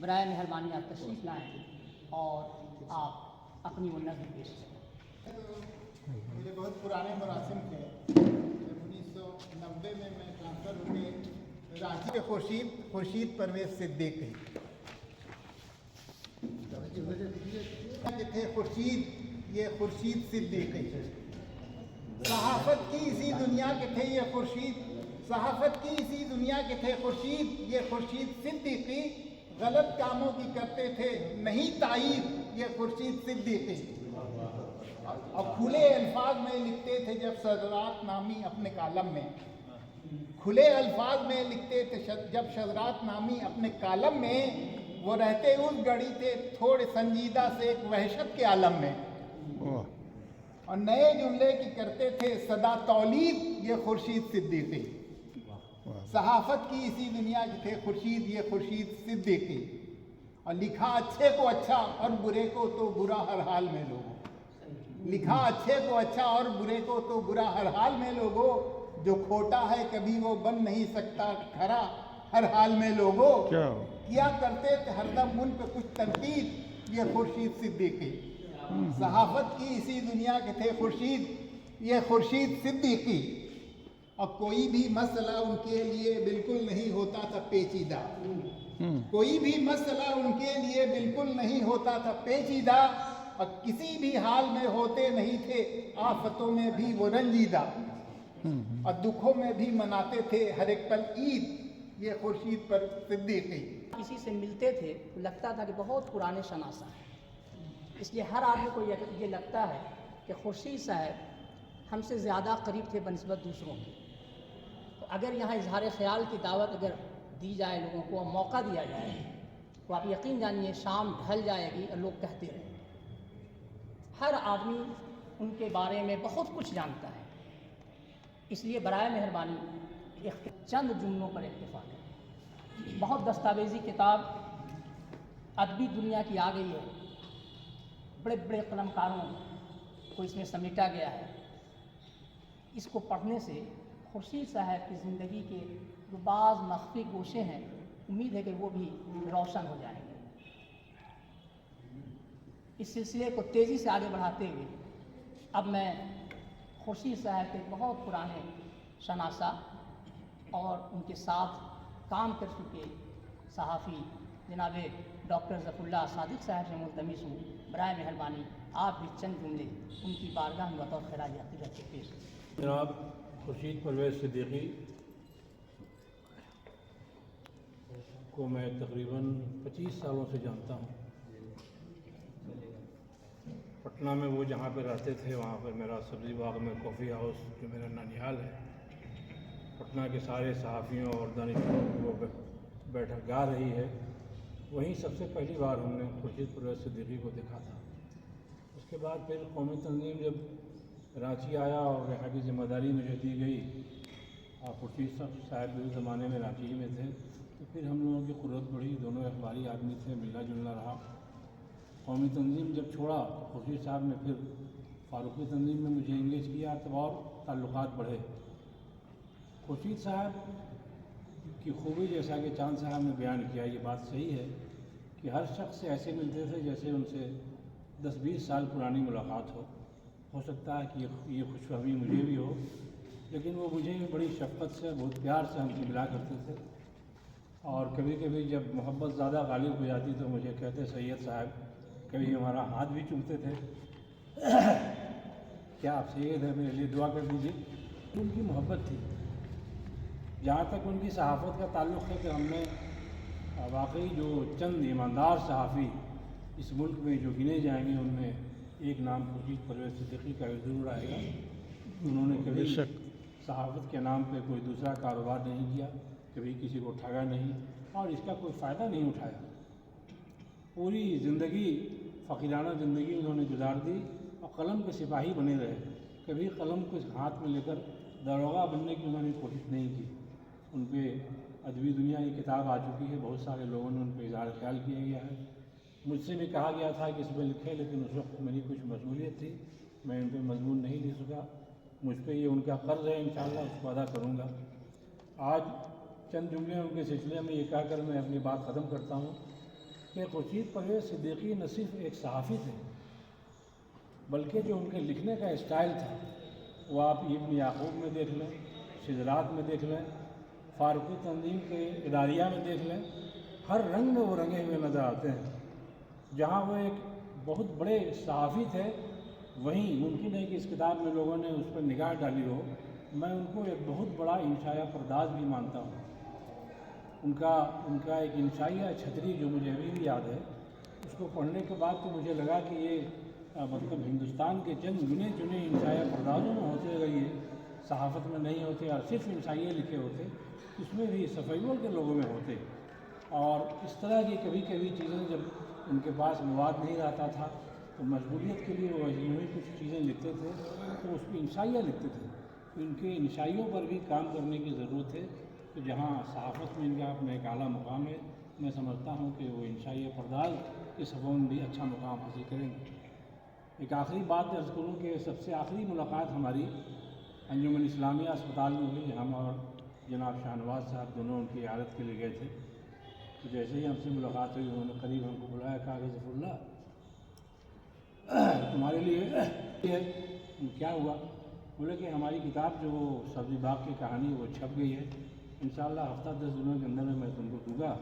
برائے مہربانی آپ تشریف لائیں اور آپ اپنی وہ نظم پیش کریں۔ میرے بہت پرانے مراسم تھے۔ جب 1990 میں ٹرانسفر ہو کے رانچی کے خورشید پرویز صدیقی تھے یہ خورشید صدیقی صحافت کی اسی دنیا کے تھے یہ خورشید یہ خورشید صدیقی غلط کاموں کی کرتے تھے نہیں تائید یہ خورشید صدیقی اور کھلے الفاظ میں لکھتے تھے جب شذرات نامی اپنے کالم میں اپنے کالم میں وہ رہتے اس گڑی تھے تھوڑے سنجیدہ سے ایک وحشت کے عالم میں اور نئے جملے کی کرتے تھے صدا تولید یہ خورشید صدیقی صحافت کی اسی دنیا کے تھے یہ خورشید صدیقی اور لکھا اچھے کو اچھا اور برے کو تو برا ہر حال میں لوگو جو کھوٹا ہے کبھی وہ بن نہیں سکتا کھرا ہر حال میں لوگوں کیا کرتے تھے ہر دم ان پہ کچھ تنقید یہ خورشید صدیقی صحافت کی اسی دنیا کے تھے یہ خورشید صدیقی اور کوئی بھی مسئلہ ان کے لیے بالکل نہیں ہوتا تھا پیچیدہ اور کسی بھی حال میں ہوتے نہیں تھے آفتوں میں بھی وہ رنجیدہ اور دکھوں میں بھی مناتے تھے ہر ایک پل عید یہ خورشید پر صدیقی کسی سے ملتے تھے تو لگتا تھا کہ بہت پرانے شناسہ ہیں، اس لیے ہر آدمی کو یہ لگتا ہے کہ خورشید صاحب ہم سے زیادہ قریب تھے بنسبت دوسروں کے۔ تو اگر یہاں اظہار خیال کی دعوت اگر دی جائے، لوگوں کو موقع دیا جائے، تو آپ یقین جانیے شام ڈھل جائے گی اور لوگ کہتے رہیں۔ ہر آدمی ان کے بارے میں بہت کچھ جانتا ہے، اس لیے برائے مہربانی چند جملوں پر اکتفا کریں۔ بہت دستاویزی کتاب ادبی دنیا کی آ گئی ہے، بڑے بڑے قلم کاروں کو اس میں سمیٹا گیا ہے۔ اس کو پڑھنے سے خورشید صاحب کی زندگی کے جو بعض مخفی گوشے ہیں، امید ہے کہ وہ بھی روشن ہو جائیں گے۔ اس سلسلے کو تیزی سے آگے بڑھاتے ہوئے اب میں خورشید صاحب کے بہت پرانے شناسہ اور ان کے ساتھ کام کر چکے صحافی جناب ڈاکٹر ظفر اللہ صادق صاحب سے ملتمس ہوں، برائے مہربانی آپ بھی چند جملے ان کی بارگاہ میں بطور خراج عقیدت کے پیش کریں۔ جناب خورشید پرویز صدیقی کو میں تقریباً 25 سالوں سے جانتا ہوں۔ پٹنہ میں وہ جہاں پہ رہتے تھے وہاں پر میرا سبزی باغ میں کافی ہاؤس جو میرا نانیال ہے، پٹنہ کے سارے صحافیوں اور دانشوروں کی وہ بیٹھک گاہ رہی ہے، وہیں سب سے پہلی بار ہم نے خورشید پرویز صدیقی کو دیکھا تھا۔ اس کے بعد پھر قومی تنظیم جب رانچی آیا اور یہاں کی ذمہ داری مجھے دی گئی، اور خورشید صاحب بھی اس زمانے میں رانچی ہی میں تھے، تو پھر ہم لوگوں کی قرت بڑھی، دونوں اخباری آدمی تھے، ملنا جلنا رہا۔ قومی تنظیم جب چھوڑا تو خورشید صاحب نے پھر فاروقی تنظیم میں مجھے انگیج کیا تو اور تعلقات بڑھے۔ خورشید صاحب کی خوبی جیسا کہ چاند صاحب نے بیان کیا، یہ بات صحیح ہے کہ ہر شخص سے ایسے ملتے تھے جیسے ان سے 10-20 سال پرانی ملاقات ہو سکتا ہے کہ یہ خوش فہمی مجھے بھی ہو، لیکن وہ مجھے بھی بڑی شفقت سے بہت پیار سے ہم سے ملا کرتے تھے، اور کبھی کبھی جب محبت زیادہ غالب ہو جاتی تو مجھے کہتے سید صاحب، کبھی ہمارا ہاتھ بھی چومتے تھے، کیا آپ سید ہیں، میرے لیے دعا کر دیجیے۔ ان کی محبت تھی۔ جہاں تک ان کی صحافت کا تعلق ہے کہ ہم نے واقعی جو چند ایماندار صحافی اس ملک میں جو گنے جائیں گے ان میں ایک نام خورشید پرویز صدیقی کا بھی ضرور آئے گا۔ انہوں نے کبھی صحافت کے نام پہ کوئی دوسرا کاروبار نہیں کیا، کبھی کسی کو ٹھگا نہیں اور اس کا کوئی فائدہ نہیں اٹھایا۔ پوری زندگی فقیرانہ زندگی انہوں نے گزار دی اور قلم کے سپاہی بنے رہے، کبھی قلم کو ہاتھ میں لے کر داروغہ بننے کی انہوں نے کوشش نہیں کی۔ ان پہ ادبی دنیا کی کتاب آ چکی ہے، بہت سارے لوگوں نے ان پہ اظہار خیال کیا گیا ہے۔ مجھ سے بھی کہا گیا تھا کہ اس پہ لکھیں، لیکن اس وقت میری کچھ مشغولیت تھی، میں ان پہ مضمون نہیں لکھ سکا۔ مجھ پہ یہ ان کا قرض ہے، انشاءاللہ اس کو ادا کروں گا۔ آج چند جملے ان کے سلسلے میں یہ کہہ کر میں اپنی بات ختم کرتا ہوں کہ خورشید پرویز صدیقی نہ صرف ایک صحافی تھے بلکہ جو ان کے لکھنے کا اسٹائل تھا وہ آپ ابن یعقوب میں دیکھ لیں، شذرات میں دیکھ لیں، فاروقی تنظیم کے اداریہ میں دیکھ لیں، ہر رنگ میں وہ رنگے ہوئے نظر آتے ہیں۔ جہاں وہ ایک بہت بڑے صحافی تھے وہیں ممکن ہے کہ اس کتاب میں لوگوں نے اس پر نگاہ ڈالی ہو، میں ان کو ایک بہت بڑا انشائیہ پرداز بھی مانتا ہوں۔ ان کا ایک انشائیہ چھتری جو مجھے ابھی بھی یاد ہے، اس کو پڑھنے کے بعد تو مجھے لگا کہ یہ مطلب ہندوستان کے چند گنے چنے انشائیہ پردازوں میں ہوتے اگر یہ صحافت میں نہیں ہوتے اور صرف انشائیے لکھے ہوتے، اس میں بھی صفحیوں کے لوگوں میں ہوتے۔ اور اس طرح کی کبھی کبھی چیزیں جب ان کے پاس مواد نہیں رہتا تھا تو مجبوریت کے لیے وہ یوں ہی کچھ چیزیں لکھتے تھے تو اس پہ انشائیہ لکھتے تھے۔ تو ان کے انشائیوں پر بھی کام کرنے کی ضرورت ہے، تو جہاں صحافت میں ان کا اپنا ایک اعلیٰ مقام ہے، میں سمجھتا ہوں کہ وہ انشائیہ پرداز اس صفوں میں بھی اچھا مقام حاصل کریں گے۔ ایک آخری بات عرض کروں کہ سب سے آخری ملاقات ہماری انجمن اسلامیہ اسپتال میں ہوئی۔ ہم اور جناب شاہ نواز صاحب دونوں ان کی عیادت کے لیے گئے تھے، تو جیسے ہی ہم سے ملاقات ہوئی انہوں نے قریب ہم کو بلایا، کہا کہ ظفر اللہ تمہارے لیے کیا ہوا؟ بولے کہ ہماری کتاب جو سبزی باغ کی کہانی وہ چھپ گئی ہے، انشاءاللہ ہفتہ 10 دنوں کے اندر میں تم کو دوں گا،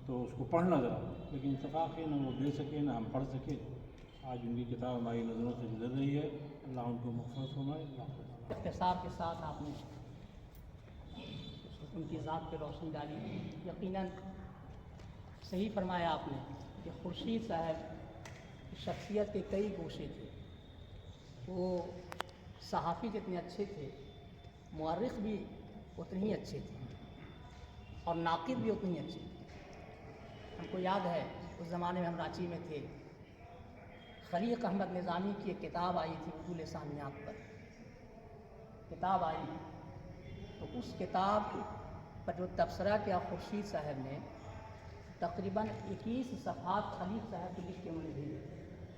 تو اس کو پڑھنا ذرا۔ لیکن اتفاق ہے نہ وہ دے سکے نہ ہم پڑھ سکے۔ آج ان کی کتاب ہماری نظروں سے گزر رہی ہے، اللہ ان کو مغفرت فرمائے۔ اختصار کے ساتھ آپ نے ان کی ذات پہ روشنی ڈالی۔ یقیناً صحیح فرمایا آپ نے کہ خورشید صاحب کی شخصیت کے کئی گوشے تھے۔ وہ صحافی جتنے اچھے تھے، مورخ بھی اتنے ہی اچھے تھے اور ناقد بھی اتنے ہی اچھے تھے۔ ہم کو یاد ہے اس زمانے میں ہم رانچی میں تھے، خلیق احمد نظامی کی ایک کتاب آئی تھی اردو لسانیات پر، کتاب آئی تو اس کتاب پر جو تبصرہ کیا خورشید صاحب نے، تقریباً 21 صفحات خلیق صاحب کے لکھ کے انہوں نے بھیجے،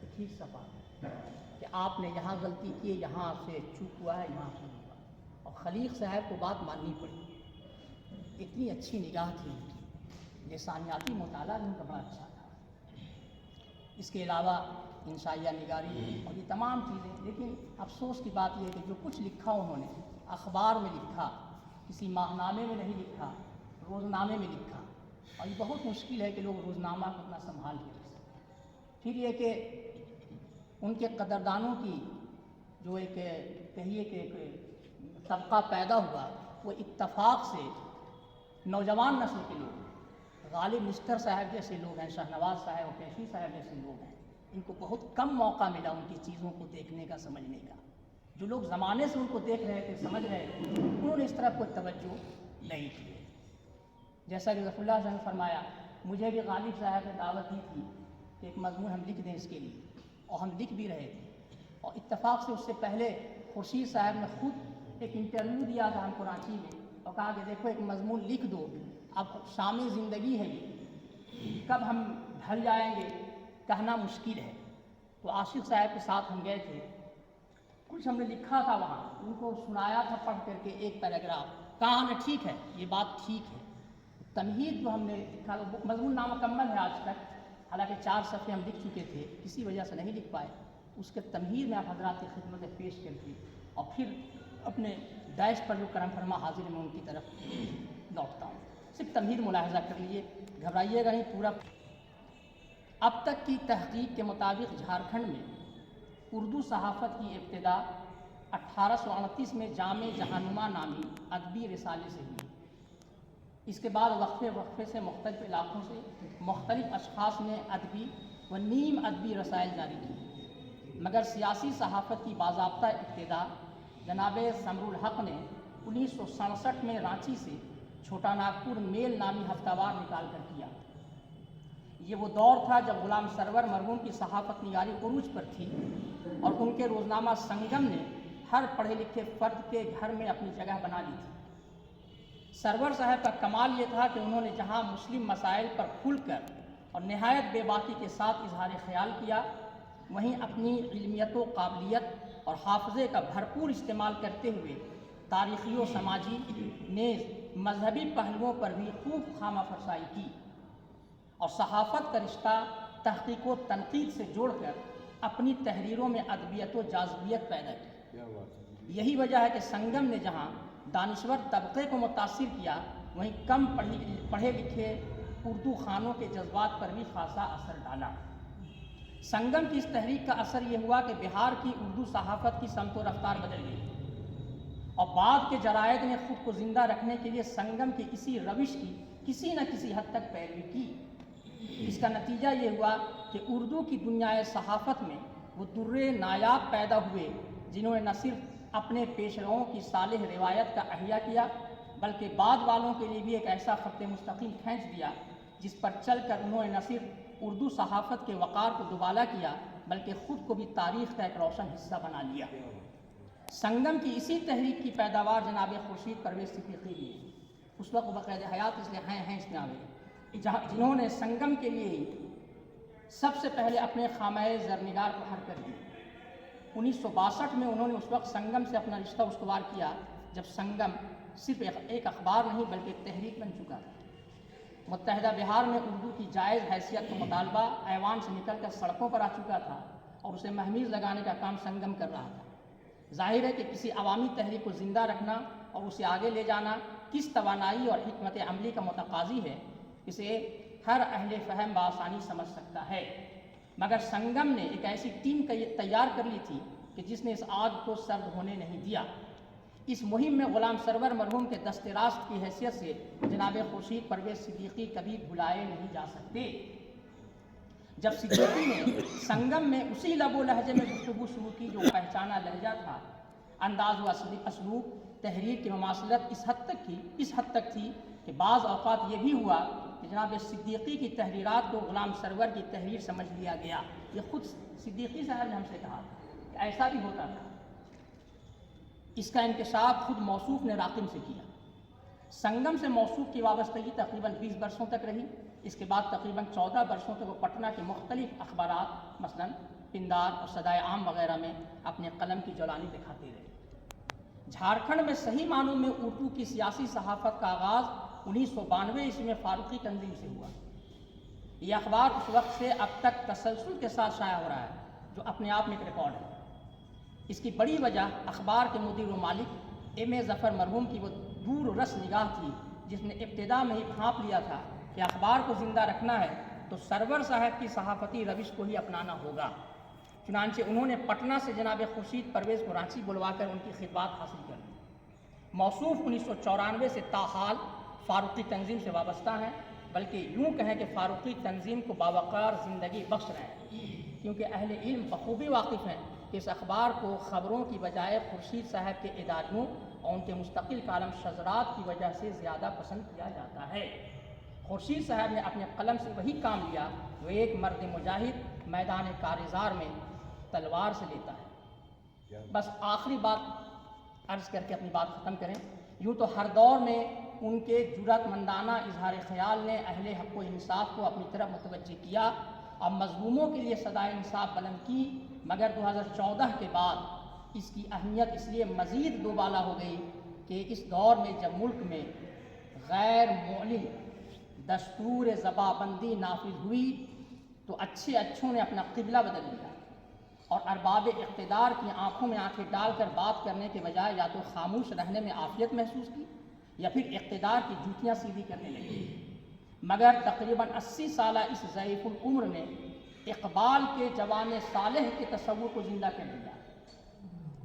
21 صفحات کہ آپ نے یہاں غلطی کی، یہاں سے چوک ہوا ہے، یہاں سے ہوا، اور خلیق صاحب کو بات ماننی پڑی۔ اتنی اچھی نگاہ تھی ان کی، لسانیاتی مطالعہ ان کا بڑا اچھا تھا۔ اس کے علاوہ انشائیہ نگاری اور یہ تمام چیزیں، لیکن افسوس کی بات یہ ہے کہ جو کچھ لکھا انہوں نے اخبار میں لکھا، کسی ماہنامے میں نہیں لکھا، روزنامے میں لکھا، اور یہ بہت مشکل ہے کہ لوگ روزنامہ کو اپنا سنبھال کے رکھ سکیں۔ پھر یہ کہ ان کے قدردانوں کی جو ایک کہیے کہ ایک طبقہ پیدا ہوا، وہ اتفاق سے نوجوان نسل کے لوگ، غالب مستر صاحب جیسے لوگ ہیں، شاہ نواز صاحب اور کیفی صاحب جیسے لوگ ہیں، ان کو بہت کم موقع ملا ان کی چیزوں کو دیکھنے کا، سمجھنے کا۔ جو لوگ زمانے سے ان کو دیکھ رہے تھے، سمجھ رہے تھے، انہوں نے اس طرح کوئی توجہ نہیں کی۔ جیسا کہ ظفر اللہ صاحب نے فرمایا، مجھے بھی غالب صاحب نے دعوت دی تھی کہ ایک مضمون ہم لکھ دیں اس کے لیے، اور ہم لکھ بھی رہے تھے، اور اتفاق سے اس سے پہلے خورشید صاحب نے خود ایک انٹرویو دیا تھا ہم کو رانچی میں، اور کہا کہ دیکھو ایک مضمون لکھ دو، اب شام زندگی ہے یہ، کب ہم ڈھل جائیں گے کہنا مشکل ہے۔ تو عاشق صاحب کے ساتھ ہم گئے تھے، کچھ ہم نے لکھا تھا وہاں، ان کو سنایا تھا پڑھ کر کے ایک پیراگراف، کہا ہمیں ٹھیک ہے یہ بات ٹھیک ہے۔ تمہید جو ہم نے لکھا، مضمون نامکمل ہے آج تک، حالانکہ 4 صفحے ہم لکھ چکے تھے، کسی وجہ سے نہیں لکھ پائے، اس کے تمہید میں آپ حضرات کی خدمت میں پیش کر کے اور پھر اپنے ڈائش پر جو کرم فرما حاضر میں ان کی طرف لوٹتا ہوں۔ صرف تمہید ملاحظہ کر لیجیے، گھبرائیے گا نہیں پورا۔ اب تک کی تحقیق کے مطابق جھارکھنڈ میں اردو صحافت کی ابتدا 1838 میں جامع جہانما نامی ادبی رسالے سے ہوئی۔ اس کے بعد وقفے سے مختلف علاقوں سے مختلف اشخاص نے ادبی و نیم ادبی رسائل جاری کی، مگر سیاسی صحافت کی باضابطہ ابتدا جناب سمر الحق نے 1967 میں رانچی سے چھوٹا ناگپور میل نامی ہفتہ وار نکال کر کیا۔ یہ وہ دور تھا جب غلام سرور مرحوم کی صحافت نگاری عروج پر تھی، اور ان کے روزنامہ سنگم نے ہر پڑھے لکھے فرد کے گھر میں اپنی جگہ بنا لی تھی۔ سرور صاحب کا کمال یہ تھا کہ انہوں نے جہاں مسلم مسائل پر کھل کر اور نہایت بے باکی کے ساتھ اظہار خیال کیا، وہیں اپنی علمیت و قابلیت اور حافظے کا بھرپور استعمال کرتے ہوئے تاریخی و سماجی نیز مذہبی پہلوؤں پر بھی خوب خامہ فرسائی کی، اور صحافت کا رشتہ تحقیق و تنقید سے جوڑ کر اپنی تحریروں میں ادبیت و جاذبیت پیدا کی۔ یہی وجہ ہے کہ سنگم نے جہاں دانشور طبقے کو متاثر کیا، وہیں کم پڑھے لکھے اردو خوانوں کے جذبات پر بھی خاصا اثر ڈالا۔ سنگم کی اس تحریک کا اثر یہ ہوا کہ بہار کی اردو صحافت کی سمت و رفتار بدل گئی، اور بعد کے جرائد نے خود کو زندہ رکھنے کے لیے سنگم کی اسی روش کی کسی نہ کسی حد تک پیروی کی۔ اس کا نتیجہ یہ ہوا کہ اردو کی دنیا صحافت میں وہ درے نایاب پیدا ہوئے جنہوں نے نہ صرف اپنے پیشروؤں کی صالح روایت کا احیاء کیا، بلکہ بعد والوں کے لیے بھی ایک ایسا خط مستقیم کھینچ دیا جس پر چل کر انہوں نے نہ صرف اردو صحافت کے وقار کو دوبالا کیا، بلکہ خود کو بھی تاریخ کا ایک روشن حصہ بنا لیا۔ سنگم کی اسی تحریک کی پیداوار جناب خورشید پرویز صدیقی بھی اس وقت بقید حیات اس لیے ہیں اس میں آگے، جنہوں نے سنگم کے لیے ہی سب سے پہلے اپنے خامہ زرنگار کو حرکت دی۔ 1962 میں انہوں نے اس وقت سنگم سے اپنا رشتہ استوار کیا جب سنگم صرف ایک اخبار نہیں بلکہ ایک تحریک بن چکا تھا۔ متحدہ بہار میں اردو کی جائز حیثیت کا مطالبہ ایوان سے نکل کر سڑکوں پر آ چکا تھا اور اسے مہمیز لگانے کا کام سنگم کر رہا تھا۔ ظاہر ہے کہ کسی عوامی تحریک کو زندہ رکھنا اور اسے آگے لے جانا کس توانائی اور حکمت عملی کا متقاضی ہے، اسے ہر اہل فہم بآسانی سمجھ سکتا ہے، مگر سنگم نے ایک ایسی ٹیم تیار کر لی تھی کہ جس نے اس آگ کو سرد ہونے نہیں دیا۔ اس مہم میں غلام سرور مرحوم کے دست راست کی حیثیت سے جناب خورشید پرویز صدیقی کبھی بھلائے نہیں جا سکتے۔ جب صدیقی نے سنگم میں اسی لب و لہجے میں گفتگو شروع کی جو پہچانا لہجہ تھا، انداز و اسلوب تحریر کی مماثلت اس حد تک تھی کہ بعض اوقات یہ بھی ہوا کہ جناب صدیقی کی تحریرات کو غلام سرور کی تحریر سمجھ لیا گیا۔ یہ خود صدیقی صاحب نے ہم سے کہا کہ ایسا بھی ہوتا تھا۔ اس کا انکشاف خود موصوف نے راقم سے کیا۔ سنگم سے موصوف کی وابستگی تقریباً 20 برسوں تک رہی۔ اس کے بعد تقریباً 14 برسوں تک وہ پٹنہ کے مختلف اخبارات مثلاً پندار اور صدائے عام وغیرہ میں اپنے قلم کی جولانی دکھاتے رہے۔ جھارکھنڈ میں صحیح معنوں میں اردو کی سیاسی صحافت کا آغاز 1992 عیسوی میں فاروقی تنظیم سے ہوا۔ یہ اخبار اس وقت سے اب تک تسلسل کے ساتھ شائع ہو رہا ہے، جو اپنے آپ میں ایک ریکارڈ ہے۔ اس کی بڑی وجہ اخبار کے مدیر و مالک ایم اے ظفر مرحوم کی وہ دور رس نگاہ تھی، جس نے ابتدا میں ہی بھانپ لیا تھا کہ اخبار کو زندہ رکھنا ہے تو سرور صاحب کی صحافتی روش کو ہی اپنانا ہوگا۔ چنانچہ انہوں نے پٹنہ سے جناب خورشید پرویز کو رانچی بلوا کر ان کی خدمات حاصل کر لی۔ موصوف 1994 سے تاحال فاروقی تنظیم سے وابستہ ہیں، بلکہ یوں کہیں کہ فاروقی تنظیم کو باوقار زندگی بخش رہے ہیں، کیونکہ اہل علم بخوبی واقف ہیں کہ اس اخبار کو خبروں کی بجائے خورشید صاحب کے اداریوں اور ان کے مستقل کالم شذرات کی وجہ سے زیادہ پسند کیا جاتا ہے۔ خورشید صاحب نے اپنے قلم سے وہی کام لیا جو ایک مرد مجاہد میدان کارزار میں تلوار سے لیتا ہے۔ بس آخری بات عرض کر کے اپنی بات ختم کریں۔ یوں تو ہر دور میں ان کے جرأت مندانہ اظہار خیال نے اہل حق و انصاف کو اپنی طرف متوجہ کیا اور مظلوموں کے لیے صدائے انصاف بلند کی، مگر 2014 کے بعد اس کی اہمیت اس لیے مزید دوبالا ہو گئی کہ اس دور میں جب ملک میں غیر معلن دستور زبابندی نافذ ہوئی تو اچھوں نے اپنا قبلہ بدل لیا اور ارباب اقتدار کی آنکھوں میں آنکھیں ڈال کر بات کرنے کے بجائے یا تو خاموش رہنے میں عافیت محسوس کی یا پھر اقتدار کی جوتیاں سیدھی کرنے لگی۔ مگر تقریباً 80 سالہ اس ضعیف العمر نے اقبال کے جوان صالح کے تصور کو زندہ کر دیا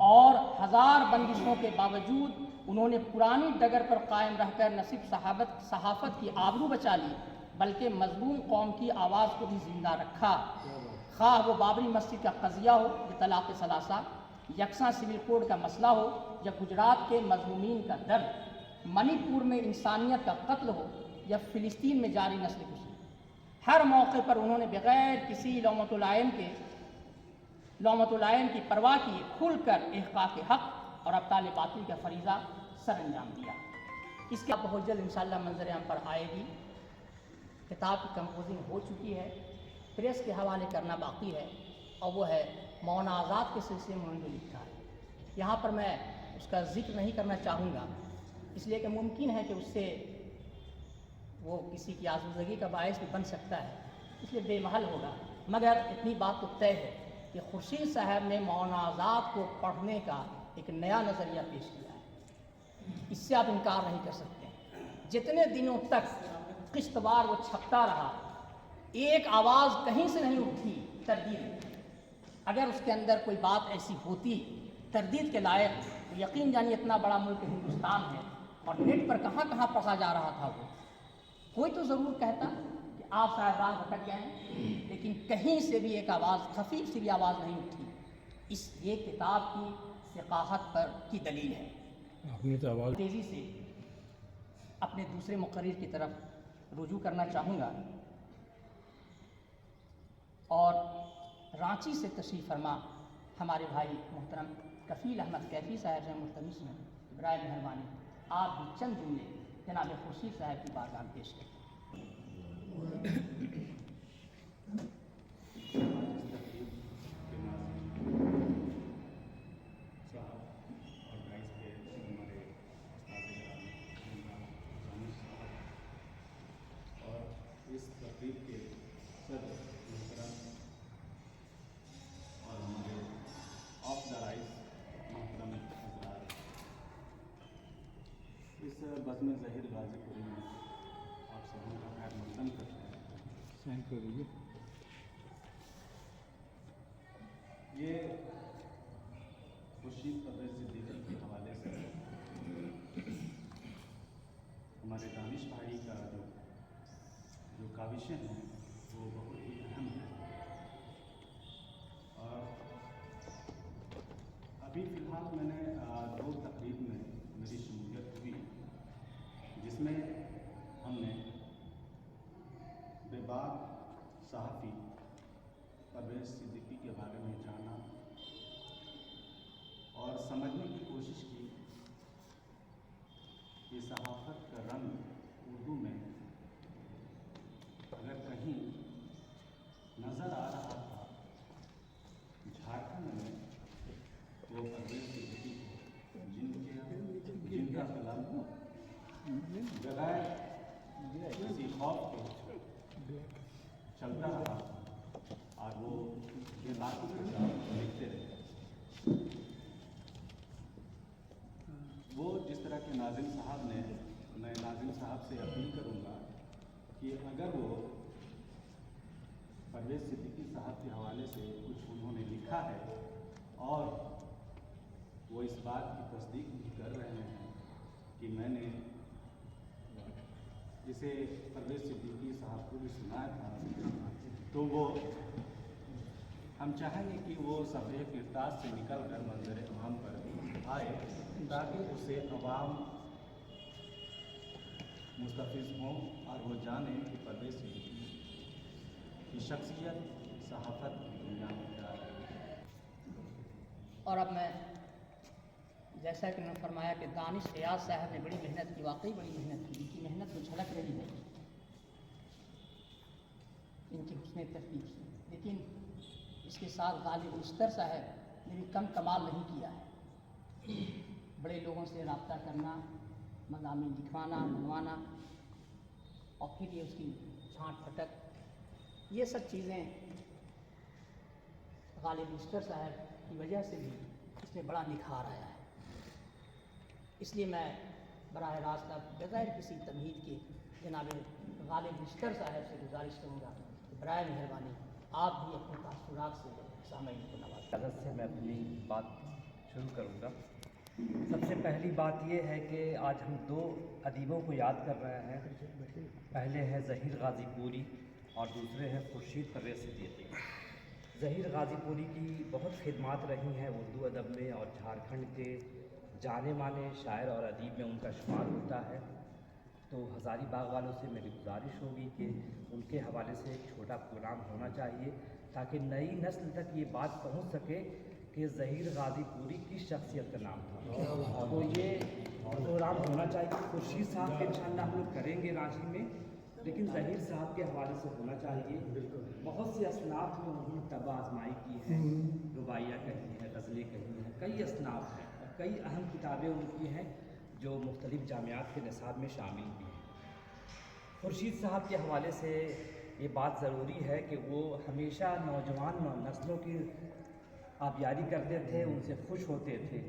اور ہزار بندشوں کے باوجود انہوں نے پرانی ڈگر پر قائم رہ کر نہ صرف صحافت کی آبرو بچا لی بلکہ مظلوم قوم کی آواز کو بھی زندہ رکھا، خواہ وہ بابری مسجد کا قضیہ ہو یا طلاق ثلاثہ، یکساں سول کوڈ کا مسئلہ ہو یا گجرات کے مظلومین کا درد، منی پور میں انسانیت کا قتل ہو یا فلسطین میں جاری نسل کشی۔ ہر موقع پر انہوں نے بغیر کسی لومۃ العین کی پرواہ کیے کھل کر احقاق حق اور ابطال باطل کا فریضہ سر انجام دیا۔ اس کے بہت جلد انشاءاللہ منظر عام پر آئے گی۔ کتاب کی کمپوزنگ ہو چکی ہے، پریس کے حوالے کرنا باقی ہے اور وہ ہے مونا آزاد کے سلسلے میں انہوں نے لکھا ہے۔ یہاں پر میں اس کا ذکر نہیں کرنا چاہوں گا اس لیے کہ ممکن ہے کہ اس سے وہ کسی کی آزردگی کا باعث بھی بن سکتا ہے، اس لیے بے محل ہوگا۔ مگر اتنی بات تو طے ہے کہ خورشید صاحب نے مناظات کو پڑھنے کا ایک نیا نظریہ پیش کیا ہے، اس سے آپ انکار نہیں کر سکتے۔ جتنے دنوں تک قسط وار وہ چھپتا رہا، ایک آواز کہیں سے نہیں اٹھی تردید۔ اگر اس کے اندر کوئی بات ایسی ہوتی تردید کے لائق، تو یقین جانیے اتنا بڑا ملک ہندوستان ہے اور نیٹ پر کہاں کہاں پڑھا جا رہا تھا، وہ کوئی تو ضرور کہتا کہ آپ صاحب راہ بھٹک گئے ہیں، لیکن کہیں سے بھی ایک آواز، خفیف سی بھی آواز نہیں اٹھی۔ یہ کتاب کی ثقافت پر کی دلیل ہے۔ اپنی تو آواز تیزی سے اپنے دوسرے مقرر کی طرف رجوع کرنا چاہوں گا، اور رانچی سے تشریف فرما ہمارے بھائی محترم کفیل احمد کیفی صاحب سے ملتمس ہیں، برائے مہربانی آپ بھی چند جملے جناب خورشید صاحب کی بارگاہ میں پیش کریں۔ اس تقریب کے صدر محترم اور ہمارے آف دا رائس محترم حضرات، اس بزم ظہیر غازی پوری میں آپ سبوں کا خیر مقدم کرتے ہیں۔ سینڈ کر دیجیے۔ یہ خورشید پرویز صدیقی کے حوالے سے ہمارے دانش بھائی کا جو کاوشیں ہیں وہ بہت ہی اہم ہیں، اور ابھی فی الحال میں نے 2 تقریب میں میری شمولیت ہوئی، جس میں ہم نے بے باک صحافی پرویز صدیقی کے بارے میں جانا اور سمجھنے کی کوشش کی کہ صحافت کا رنگ اردو میں اگر کہیں نظر آ رہا تھا جھارکھنڈ میں، وہ پرویز صدیقی جن کا قلم بغیر کسی خوف کے چلتا رہا اور وہ یہ لاکھوں کے ساتھ لکھتے رہے۔ وہ جس طرح کے ناظم صاحب نے، میں ناظم صاحب سے اپیل کروں گا کہ اگر وہ پرویز صدیقی صاحب کے حوالے سے کچھ انہوں نے لکھا ہے اور وہ اس بات کی تصدیق بھی کر رہے ہیں کہ میں نے اسے پرویز صدیقی صاحب کو بھی سنایا تھا، تو وہ ہم چاہیں گے کہ وہ صفحہ کرتاس سے نکل کر منظر عام پر آئے، تاکہ اسے عوام مستفیض ہوں اور وہ جانیں کہ پرویز صدیقی کی شخصیت صحافت کی دنیا میں کیا ہے۔ اور اب میں جیسا کہ میں نے فرمایا کہ دانش ایاز صاحب نے بڑی محنت کی، واقعی بڑی محنت کی، ان کی محنت تو جھلک رہی ہے ان کی حسن ترتیب سے، لیکن اس کے ساتھ غالب نشتر صاحب نے بھی کم کمال نہیں کیا ہے۔ بڑے لوگوں سے رابطہ کرنا، مضامین لکھوانا، بنوانا، اور پھر یہ اس کی چھانٹ پھٹک، یہ سب چیزیں غالب نشتر صاحب کی وجہ سے بھی اس میں بڑا نکھار آیا ہے۔ اس لیے میں براہ راست اب بغیر کسی تمہید کے جناب غالب نشتر صاحب سے گزارش کروں گا کہ برائے مہربانی آپ بھی اپنے تاثرات سے سامعین کو نوازیں۔ اجازت سے میں اپنی بات شروع کروں گا۔ سب سے پہلی بات یہ ہے کہ آج ہم 2 ادیبوں کو یاد کر رہے ہیں، پہلے ہے ظہیر غازی پوری اور دوسرے ہیں خورشید پرویز صدیقی۔ ظہیر غازی پوری کی بہت خدمات رہی ہیں اردو ادب میں، اور جھارکھنڈ کے جانے مانے شاعر اور ادیب میں ان کا شمار ہوتا ہے، تو ہزاری باغ والوں سے میری گزارش ہوگی کہ ان کے حوالے سے ایک چھوٹا پروگرام ہونا چاہیے تاکہ نئی نسل تک یہ بات پہنچ سکے کہ ظہیر غازی پوری کی شخصیت کا نام تھا۔ تو یہ پروگرام ہونا چاہیے، خورشید صاحب کے انشاءاللہ ہم لوگ کریں گے رانچی میں، لیکن ظہیر صاحب کے حوالے سے ہونا چاہیے۔ بہت سی اصناف میں انہوں نے طبع آزمائی کی ہے، رباعیہ کہی ہے، غزلیں کہی ہیں، کئی اصناف ہیں اور کئی اہم کتابیں ان کی ہیں جو مختلف جامعات کے نصاب میں شامل بھی ہیں۔ خورشید صاحب کے حوالے سے یہ بات ضروری ہے کہ وہ ہمیشہ نوجوان نسلوں کی آبیاری کرتے تھے، ان سے خوش ہوتے تھے.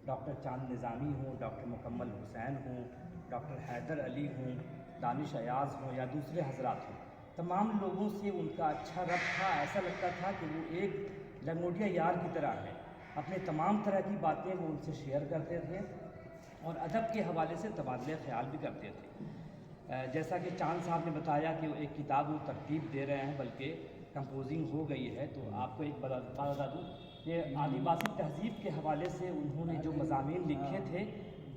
ڈاکٹر چاند نظامی ہوں، ڈاکٹر مکمل حسین ہوں، ڈاکٹر حیدر علی ہوں، دانش ایاز ہوں یا دوسرے حضرات ہوں، تمام لوگوں سے ان کا اچھا ربط تھا. ایسا لگتا تھا کہ وہ ایک لنگوٹیا یار کی طرح ہے. اپنے تمام طرح کی باتیں وہ ان سے شیئر کرتے تھے اور ادب کے حوالے سے تبادلہ خیال بھی کرتے تھے. جیسا کہ چاند صاحب نے بتایا کہ وہ ایک کتاب وہ ترتیب دے رہے ہیں، بلکہ کمپوزنگ ہو گئی ہے. تو آپ کو ایک بات بتا دوں کہ آدیواسی تہذیب کے حوالے سے انہوں نے جو مضامین لکھے تھے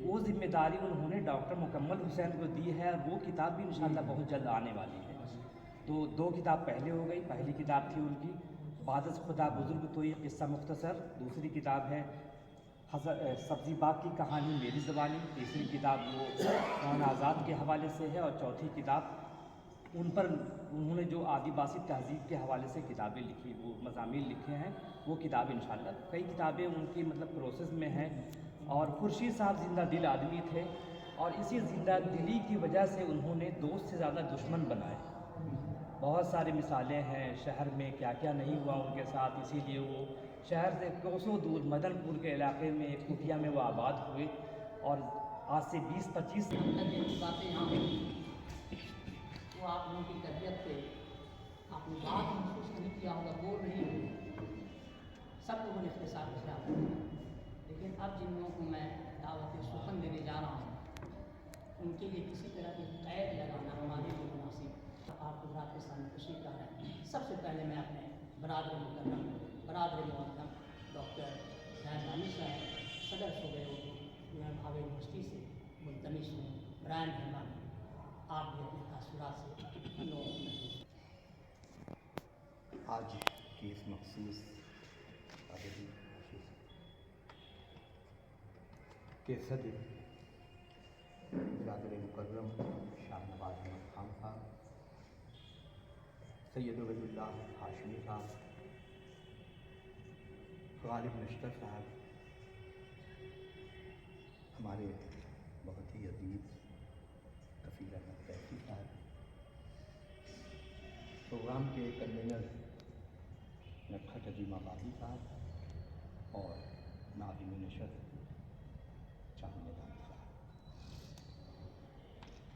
وہ ذمہ داری انہوں نے ڈاکٹر مکمل حسین کو دی ہے، اور وہ کتاب بھی انشاءاللہ بہت جلد آنے والی ہے. تو 2 کتاب پہلے ہو گئی. پہلی کتاب تھی ان کی بعد از خدا بزرگ تو یہ قصہ مختصر، دوسری کتاب ہے سبزی باغ کی کہانی میری زبانی، تیسری کتاب وہ مولانا آزاد کے حوالے سے ہے، اور چوتھی کتاب ان پر انہوں نے جو آدیواسی تہذیب کے حوالے سے کتابیں لکھی، وہ مضامین لکھے ہیں، وہ کتاب انشاءاللہ کئی کتابیں ان کی پروسیس میں ہیں. اور خورشید صاحب زندہ دل آدمی تھے، اور اسی زندہ دلی کی وجہ سے انہوں نے دوست سے زیادہ دشمن بنائے. بہت ساری مثالیں ہیں شہر میں کیا کیا نہیں ہوا ان کے ساتھ، اسی لیے وہ شہر سے کوسوں دور مدن پور کے علاقے میں ایک کٹیا میں وہ آباد ہوئے، اور آج سے 20-25 کی باتیں یہاں ہوئی وہ آپ لوگوں کی تربیت پہ آپ نے بات محسوس نہیں کیا ہوگا، بور نہیں ہوگا، سب لوگوں نے اختصار سے آپ کو. لیکن اب جن لوگوں کو میں دعوت سخن دینے جا رہا ہوں ان کے لیے کسی طرح کی قید لگانا ہمارے لیے مناسب. آپ حضرات کے سامنے تشریف لا رہے ہیں. سب سے پہلے میں اپنے برادر مکرم، برادر محترم ڈاکٹر حسین دانش صاحب صدر شعبہ بھاوے یونیورسٹی سے ملتمس ہوں، برائے مہربانی آپ بھی اپنے تاثرات سے ہم لوگوں کو محسوس. آج کی اس مخصوص ادبی کے صدر برادر مکرم شاہ نواز احمد خان صاحب، سید عبید اللہ ہاشمی صاحب، غالب نشتر صاحب، ہمارے بہت ہی عزیز کفیل احمد قیسی صاحب، پروگرام کے کنوینر نکھٹ عظیم آبادی صاحب، اور ناظم نشست چاند نظامی صاحب.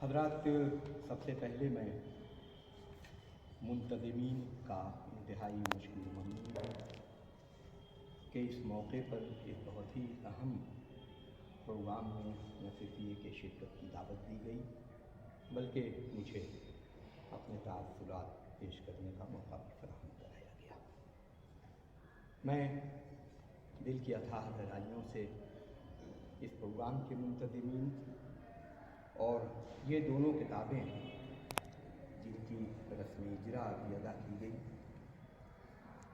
حضرات، سب سے پہلے میں منتظمین کا انتہائی مشکور ممنون ہوں کہ اس موقع پر ایک بہت ہی اہم پروگرام میں نہ صرف یہ کہ شرکت کی دعوت دی گئی بلکہ مجھے اپنے تاثرات پیش کرنے کا موقع بھی فراہم کرایا گیا. میں دل کی اتھاہ گہرائیوں سے اس پروگرام کے منتظمین اور یہ دونوں کتابیں جن کی رسمی اجرا ابھی ادا کی گئی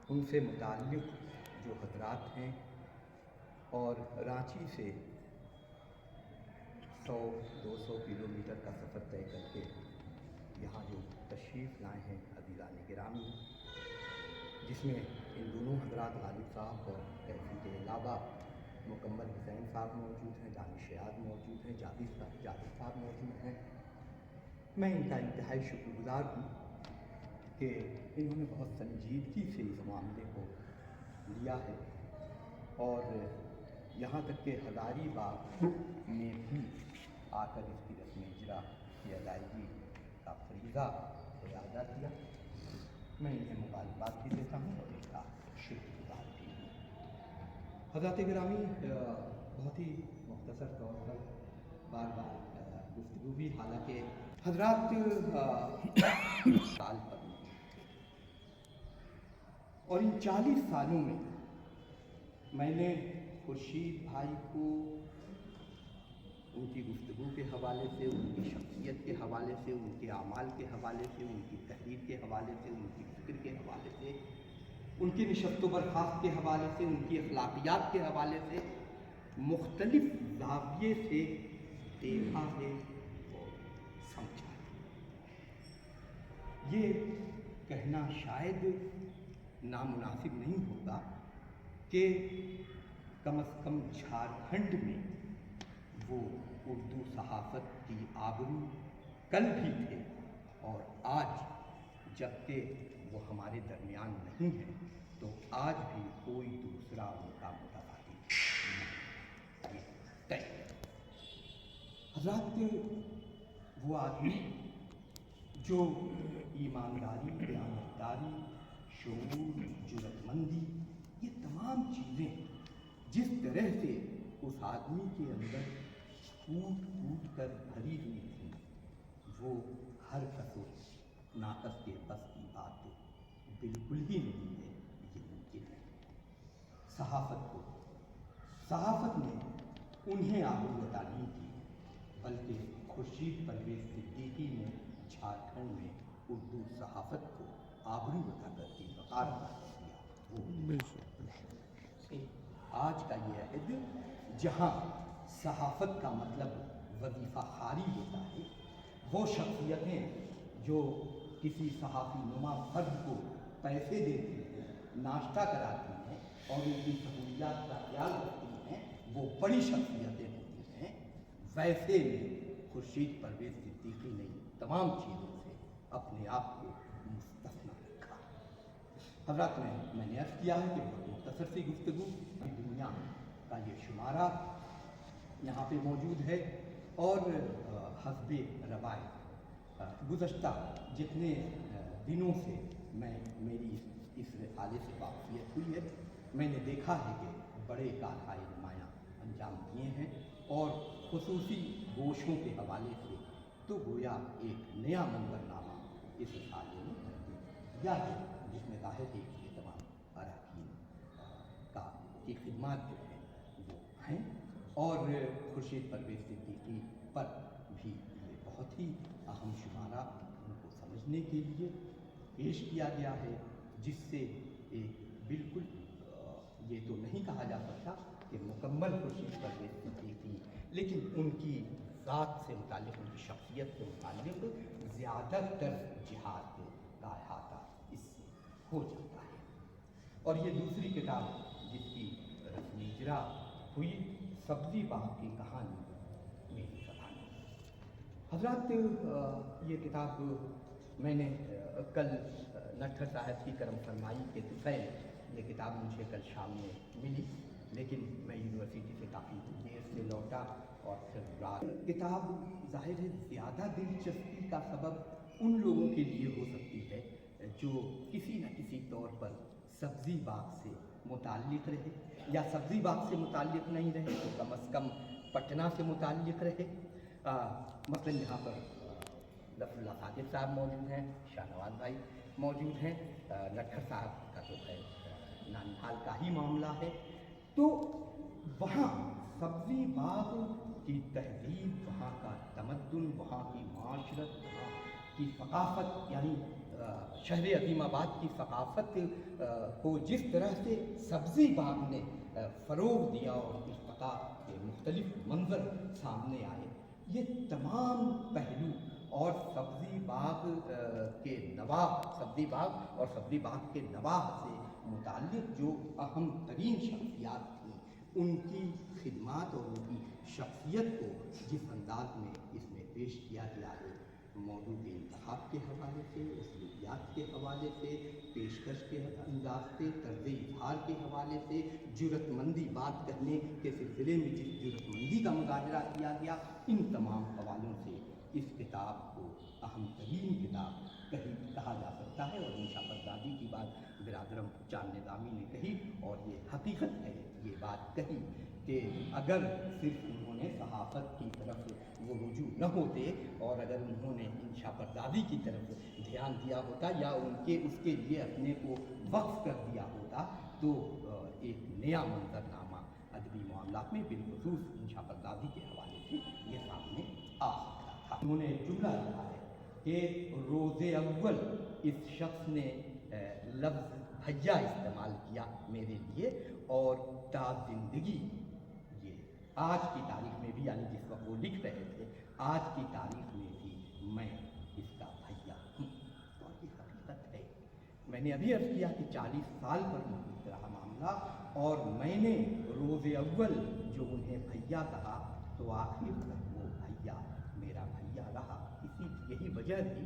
ان سے متعلق جو حضرات ہیں اور رانچی سے 100-200 کلومیٹر کا سفر طے کر کے یہاں جو تشریف لائے ہیں عزیزان گرامی، جس میں ان دونوں حضرات غالب صاحب اور قیسی کے علاوہ مکمل حسین صاحب موجود ہیں، دانش ایاز موجود ہیں، جاوید صاحب موجود ہیں. میں ان کا انتہائی شکر گزار ہوں کہ انہوں نے بہت سنجیدگی سے اس معاملے کو لیا ہے اور یہاں تک کہ ہزاری باغ میں بھی آ کر اس کی رسم اجرا کی ادائیگی کا فریضہ ادا کیا. میں انہیں مبارکباد بھی دیتا ہوں اور ان کا شکر گزار بھی ہوں. حضرات گرامی، بہت ہی مختصر طور پر بار بار گفتگو بھی، حالانکہ حضرات سال پر اور ان 40 سالوں میں نے خورشید بھائی کو ان کی گفتگو کے حوالے سے، ان کی شخصیت کے حوالے سے، ان کے اعمال کے حوالے سے، ان کی تحریر کے حوالے سے، ان کی فکر کے حوالے سے، ان کی نشست و برخاست کے حوالے سے، ان کی اخلاقیات کے حوالے سے مختلف زاویے سے دیکھا ہے اور سمجھا ہے. یہ کہنا شاید نامناسب نہیں ہوگا کہ کم از کم جھارکھنڈ میں وہ اردو صحافت کی آبرو کل بھی تھے اور آج جبکہ وہ ہمارے درمیان نہیں ہے تو آج بھی کوئی دوسرا ان کا متبادل نہیں، یہ طے۔ حضرات، وہ آدمی جو ایمانداری، دیانتداری، شعور، جرأت مندی، یہ تمام چیزیں جس طرح سے اس آدمی کے اندر پھوٹ پھوٹ کر بھری ہوئی تھی، وہ ہر کس و ناقص کے بس کی بات بالکل ہی نہیں ہے، یہ ممکن ہے۔ صحافت نے انہیں آبرو عطا نہیں کی، بلکہ خورشید پرویز صدیقی نے جھارکھنڈ میں اردو صحافت کو آبرو عطا کر دی، وقار عطا کر دیا۔ وہ آج کا یہ عہد جہاں صحافت کا مطلب وظیفہ خاری ہوتا ہے، وہ شخصیتیں جو کسی صحافی نما فرد کو پیسے دیتی ہیں، ناشتہ کراتی ہیں اور ان کی سہولیات کا خیال رکھتی ہیں، وہ بڑی شخصیتیں ہوتی ہیں۔ ویسے میں خورشید پرویز صدیقی نے تمام چیزوں سے اپنے آپ کو مستثنی رکھا۔ حضرات، میں نے عرض کیا ہے کہ بہت مختصر سی گفتگو، دنیا کا یہ شمارہ یہاں پہ موجود ہے، اور حسب روایت گزشتہ جتنے دنوں سے میری اس رسالے سے واقفیت ہوئی ہے، میں نے دیکھا ہے کہ بڑے کارہائے نمایاں انجام دیے ہیں، اور خصوصی گوشوں کے حوالے سے تو گویا ایک نیا منظرنامہ اس رسالے میں دیا ہے، جس میں ظاہر ہے کہ تمام اراکین کی خدمات جو ہیں وہ ہیں، اور خورشید پرویز صدیقی پر بھی یہ بہت ہی اہم شمارہ ان کو سمجھنے کے لیے پیش کیا گیا ہے، جس سے ایک بالکل یہ تو نہیں کہا جا سکتا کہ مکمل خورشید پرویز صدیقی، لیکن ان کی ذات سے متعلق، ان کی شخصیت سے متعلق زیادہ تر جہات کا احاطہ اس سے ہو جاتا ہے۔ اور یہ دوسری کتاب جس کی رسمی اجرا ہوئی، سبزی باغ کی کہانی میری زبانی۔ حضرات، یہ کتاب میں نے کل نٹھر صاحب کی کرم فرمائی کے طفیل یہ کتاب مجھے کل شام میں ملی، لیکن میں یونیورسٹی سے کافی دیر سے لوٹا اور پھر رات۔ کتاب ظاہر ہے زیادہ دلچسپی کا سبب ان لوگوں کے لیے ہو سکتی ہے جو کسی نہ کسی طور پر سبزی باغ سے متعلق رہے، یا سبزی باغ سے متعلق نہیں رہے تو کم از کم پٹنہ سے متعلق رہے۔ مثلا یہاں پر ظفر اللہ صادق صاحب موجود ہیں، شاہ نواز بھائی موجود ہیں، لکھر صاحب کا جو ہے نانیہال کا ہی معاملہ ہے، تو وہاں سبزی باغ کی تہذیب، وہاں کا تمدن، وہاں کی معاشرت، وہاں کی ثقافت، یعنی شہر عظیم آباد کی ثقافت کو جس طرح سے سبزی باغ نے فروغ دیا اور ارتقاء کے مختلف منظر سامنے آئے، یہ تمام پہلو اور سبزی باغ اور سبزی باغ کے نواح سے متعلق جو اہم ترین شخصیات تھیں، ان کی خدمات اور ان کی شخصیت کو جس انداز میں اس میں پیش کیا گیا ہے، موضوع کے انتخاب کے حوالے سے، اسلوبیات کے حوالے سے، پیشکش کے انداز سے، طرز اظہار کے حوالے سے، جرأت مندی بات کہنے کے سلسلے میں جس جرأت مندی کا مظاہرہ کیا گیا، ان تمام حوالوں سے اس کتاب کو اہم ترین کتاب کہا جا سکتا ہے۔ اور انشا پردادی کی بات برادرم چاند نظامی نے کہی، اور یہ حقیقت ہے، یہ بات کہی کہ اگر صرف انہوں نے صحافت کی طرف وہ رجوع نہ ہوتے، اور اگر انہوں نے انشا پردادی کی طرف دھیان دیا ہوتا، یا اس کے لیے اپنے کو وقف کر دیا ہوتا، تو ایک نیا منظرنامہ ادبی معاملات میں بالخصوص انشا پردادی کے حوالے سے یہ سامنے آ سکتا تھا۔ انہوں نے جملہ لکھا ہے کہ روز اول اس شخص نے لفظ بھیا استعمال کیا میرے لیے، اور تا زندگی، یہ آج کی تاریخ میں بھی، یعنی جس وقت وہ لکھ رہے تھے، آج کی تاریخ میں بھی میں اس کا بھیا ہوں، اور یہ حقیقت ہے۔ میں نے ابھی عرض کیا کہ 40 سال پر محیط رہا معاملہ، اور میں نے روز اول جو انہیں بھیا کہا تو آخر تک وہ بھیا میرا بھیا رہا۔ یہی وجہ تھی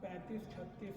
35-36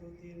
2-3,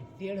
1:30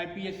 IPS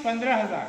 15,000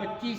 25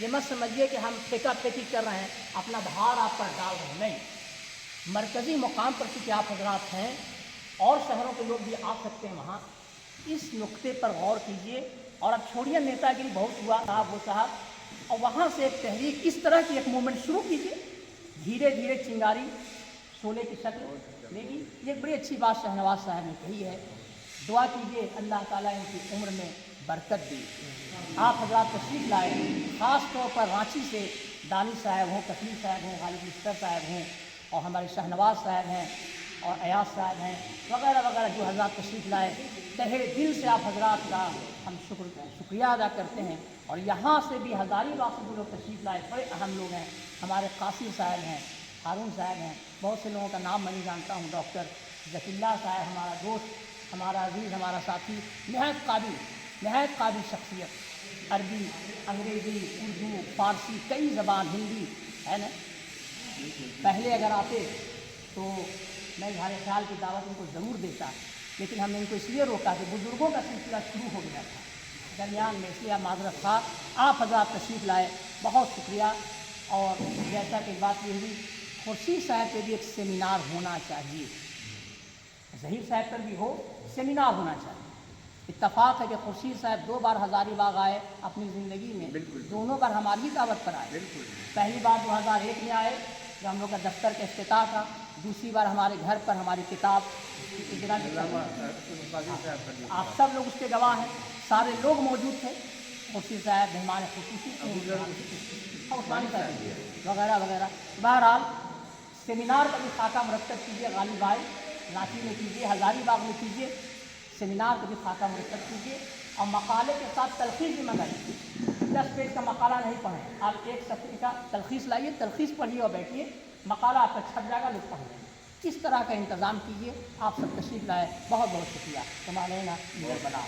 یہ مت سمجھیے کہ ہم پھیکا پھیکی کر رہے ہیں، اپنا بھار آپ پر ڈال رہے ہیں، نہیں، مرکزی مقام پر چونکہ آپ حضرات ہیں اور شہروں کے لوگ بھی آ سکتے ہیں وہاں، اس نقطے پر غور کیجیے، اور اب چھوڑیے نیتا گری بہت ہوا صاحب وہ صاحب، اور وہاں سے ایک تحریک اس طرح کی ایک موومنٹ شروع کیجیے، دھیرے دھیرے چنگاری شعلے کی شکل لے گی۔ یہ ایک بڑی اچھی بات شہنواز صاحب نے کہی ہے، دعا کیجیے اللہ تعالیٰ ان کی عمر میں برکت دی۔ آپ حضرات تشریف لائے، خاص طور پر رانچی سے دانش صاحب ہوں، کفیل صاحب ہیں، غالب مستر صاحب ہیں، اور ہمارے شہنواز صاحب ہیں، اور ایاز صاحب ہیں، وغیرہ وغیرہ جو حضرات تشریف لائے، تہہ دل سے آپ حضرات کا ہم شکریہ ادا کرتے ہیں۔ اور یہاں سے بھی ہزاری باغ سے جو لوگ تشریف لائے بڑے اہم لوگ ہیں، ہمارے قاسم صاحب ہیں، ہارون صاحب ہیں، بہت سے لوگوں کا نام میں نہیں جانتا ہوں، ڈاکٹر ذکی اللہ صاحب ہمارا دوست، ہمارا عزیز، ہمارا ساتھی، نہایت قابل شخصیت، عربی، انگریزی، اردو، فارسی، کئی زبان، ہندی ہے نا۔ پہلے اگر آتے تو میں اظہار خیال کی دعوت ان کو ضرور دیتا، لیکن ہم نے ان کو اس لیے روکا کہ بزرگوں کا سلسلہ شروع ہو گیا تھا درمیان میں، اس لیے معذرت خواہ۔ آپ حضرات تشریف لائے، بہت شکریہ۔ اور جیسا کہ بات یہ ہوئی، خورشید صاحب پہ بھی ایک سیمینار ہونا چاہیے، ظہیر صاحب پر بھی ہو، سیمینار ہونا چاہیے۔ اتفاق ہے کہ خورشید صاحب 2 بار ہزاری باغ آئے اپنی زندگی میں، دونوں بار ہماری ہی دعوت پر آئے۔ پہلی بار 2001 میں آئے جب ہم لوگ کا دفتر کا افتتاح تھا، دوسری بار ہمارے گھر پر ہماری کتاب اجرا کی، آپ سب لوگ اس کے گواہ ہیں، سارے لوگ موجود تھے، خورشید صاحب مہمان خصوصی عثمانی صاحب وغیرہ وغیرہ۔ بہرحال سیمینار کا بھی خاکہ مرتب کیجیے، غالب بھائی رانچی میں کیجیے، ہزاری باغ میں کیجیے، سیمینار کا بھی خاکہ مرتب کیجیے، اور مقالے کے ساتھ تلخیص بھی منگائیے۔ 10 پیج کا مقالہ نہیں پڑھیں، آپ 1 صفحے کا تلخیص لائیے، تلخیص پڑھیے اور بیٹھیے، مقالہ آپ کا چھپ جائے گا، لوگ پڑھ لیں گے۔ اس طرح کا انتظام کیجیے۔ آپ سب تشریف لائے، بہت بہت شکریہ۔ تمہارے نا بنا